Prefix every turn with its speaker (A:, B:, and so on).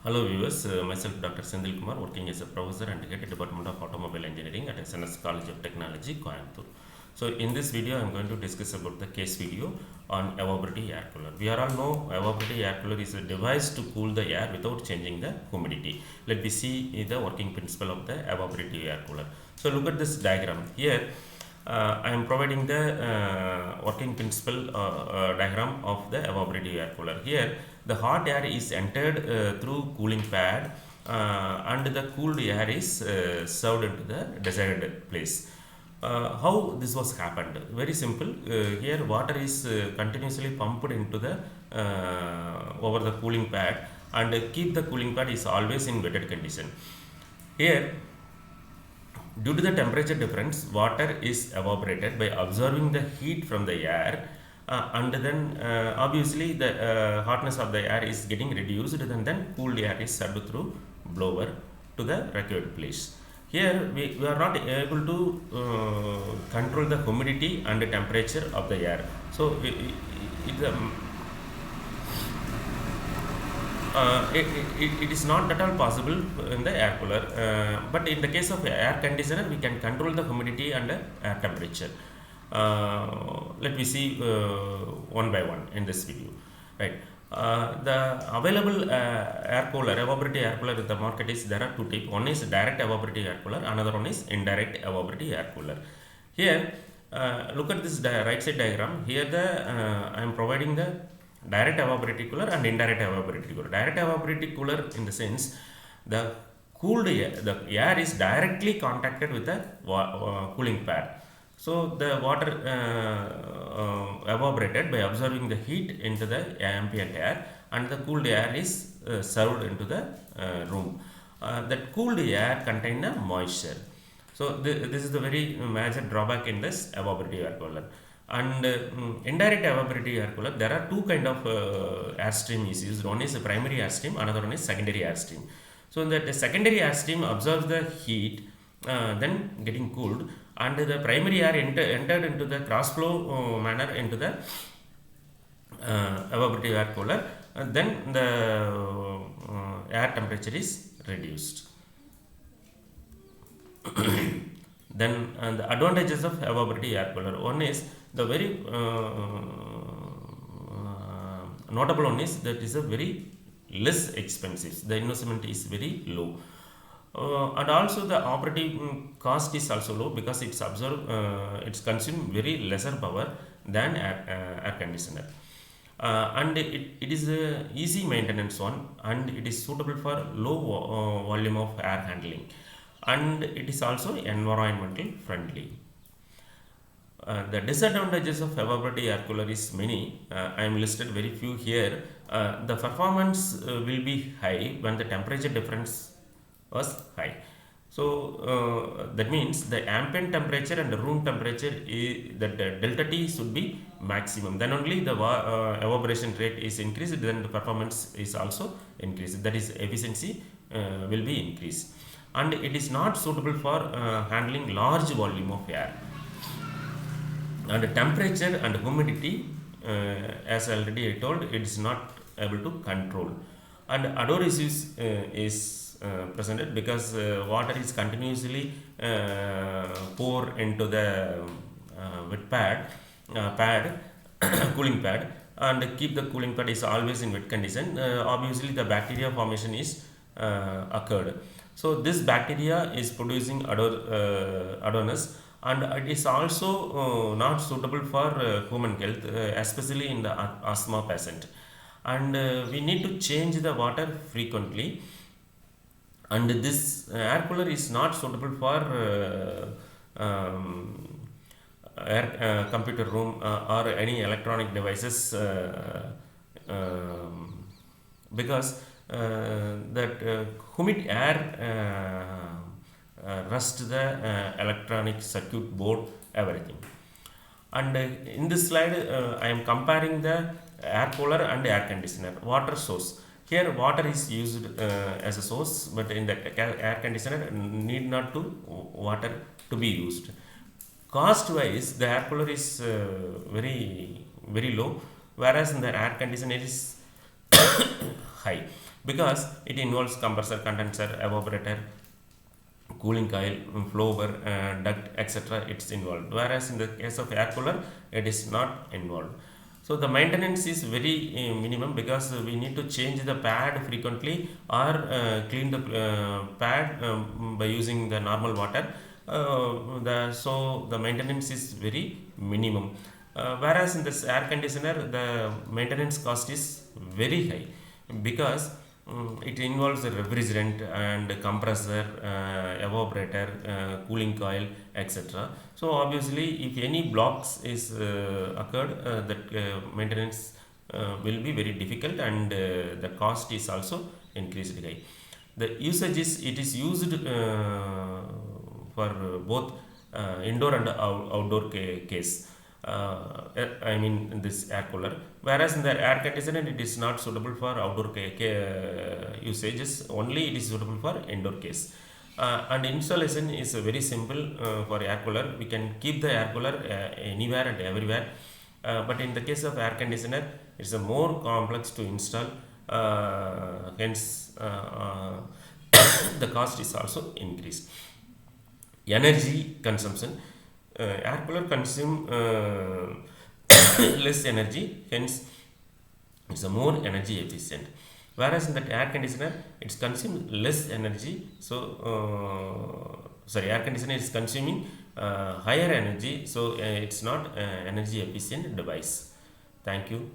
A: Hello viewers, myself Dr. Sendil Kumar, working as a professor and head at Department of Automobile Engineering at SNS College of Technology, Coimbatore. So in this video, I am going to discuss about the case video on evaporative air cooler. We are all know evaporative air cooler is a device to cool the air without changing the humidity. Let me see the working principle of the evaporative air cooler. So look at this diagram here. I am providing the working principle diagram of the evaporative air cooler. Here, the hot air is entered through cooling pad and the cooled air is served into the desired place. How this was happened? Very simple. Here, water is continuously pumped into the over the cooling pad, and keep the cooling pad is always in wetted condition. Here, due to the temperature difference, water is evaporated by absorbing the heat from the air, and then obviously the hotness of the air is getting reduced, and then cooled air is served through blower to the required place. Here we are not able to control the humidity and the temperature of the air. So it is not at all possible in the air cooler, but in the case of air conditioner we can control the humidity and air temperature. Let me see one by one in this video, right? The available air cooler, evaporative air cooler in the market is, there are two types. One is direct evaporative air cooler, another one is indirect evaporative air cooler. Here look at this right side diagram. Here I am providing the direct evaporative cooler and indirect evaporative cooler. Direct evaporative cooler in the sense, the cooled air, the air is directly contacted with the cooling pad. So the water evaporated by absorbing the heat into the ambient air, and the cooled air is served into the room. That cooled air contains the moisture. So this is the very major drawback in this evaporative air cooler. And indirect evaporative air cooler, there are two kind of air stream is used. One is the primary air stream, another one is secondary air stream. So that the secondary air stream absorbs the heat, then getting cooled, and the primary air entered into the cross flow manner into the evaporative air cooler, then the air temperature is reduced. Then the advantages of evaporative air cooler, one is the very notable one is that is a very less expensive. The investment is very low, and also the operating cost is also low because it's consume very lesser power than air conditioner. And it is a easy maintenance one, and it is suitable for low volume of air handling, and it is also environmental friendly. The disadvantages of evaporative air cooler is many. I am listed very few here. The performance will be high when the temperature difference was high. So that means the ambient temperature and the room temperature the delta T should be maximum. Then only the evaporation rate is increased. Then the performance is also increased. That is, efficiency will be increased, and it is not suitable for handling large volume of air. And the temperature and humidity, as already I told, it is not able to control. And other issues is presented because water is continuously pour into the wet pad cooling pad, and keep the cooling pad is always in wet condition. Obviously the bacteria formation is occurred. So this bacteria is producing odorness, and it is also not suitable for human health, especially in the asthma patient. And we need to change the water frequently, and this air cooler is not suitable for computer room or any electronic devices, because that humid air rust the electronic circuit board, everything. And in this slide I am comparing the air cooler and air conditioner. Water source, here water is used as a source, but in the air conditioner need not to water to be used. Cost wise, the air cooler is very low, whereas in the air conditioner it is high. because it involves compressor, condenser, evaporator, cooling coil, blower, duct, etc. It's involved. Whereas in the case of air cooler, it is not involved. So the maintenance is very minimum, because we need to change the pad frequently, or clean the pad by using the normal water. So the maintenance is very minimum. Whereas in this air conditioner, the maintenance cost is very high, because it involves a refrigerant and compressor, evaporator, cooling coil, etc. So obviously, if any blocks is occurred, that maintenance will be very difficult, and the cost is also increased high. The usage is, it is used for both indoor and outdoor case. I mean this air cooler. Whereas in the air conditioner, it is not suitable for outdoor usages. Only it is suitable for indoor case. And installation is very simple for air cooler. We can keep the air cooler anywhere and everywhere. But in the case of air conditioner, it's a more complex to install. Hence, the cost is also increased. Energy consumption, air cooler consume less energy, hence it's a more energy efficient. Whereas in that air conditioner, it's consume less energy. So air conditioner is consuming higher energy, so it's not energy efficient device. Thank you.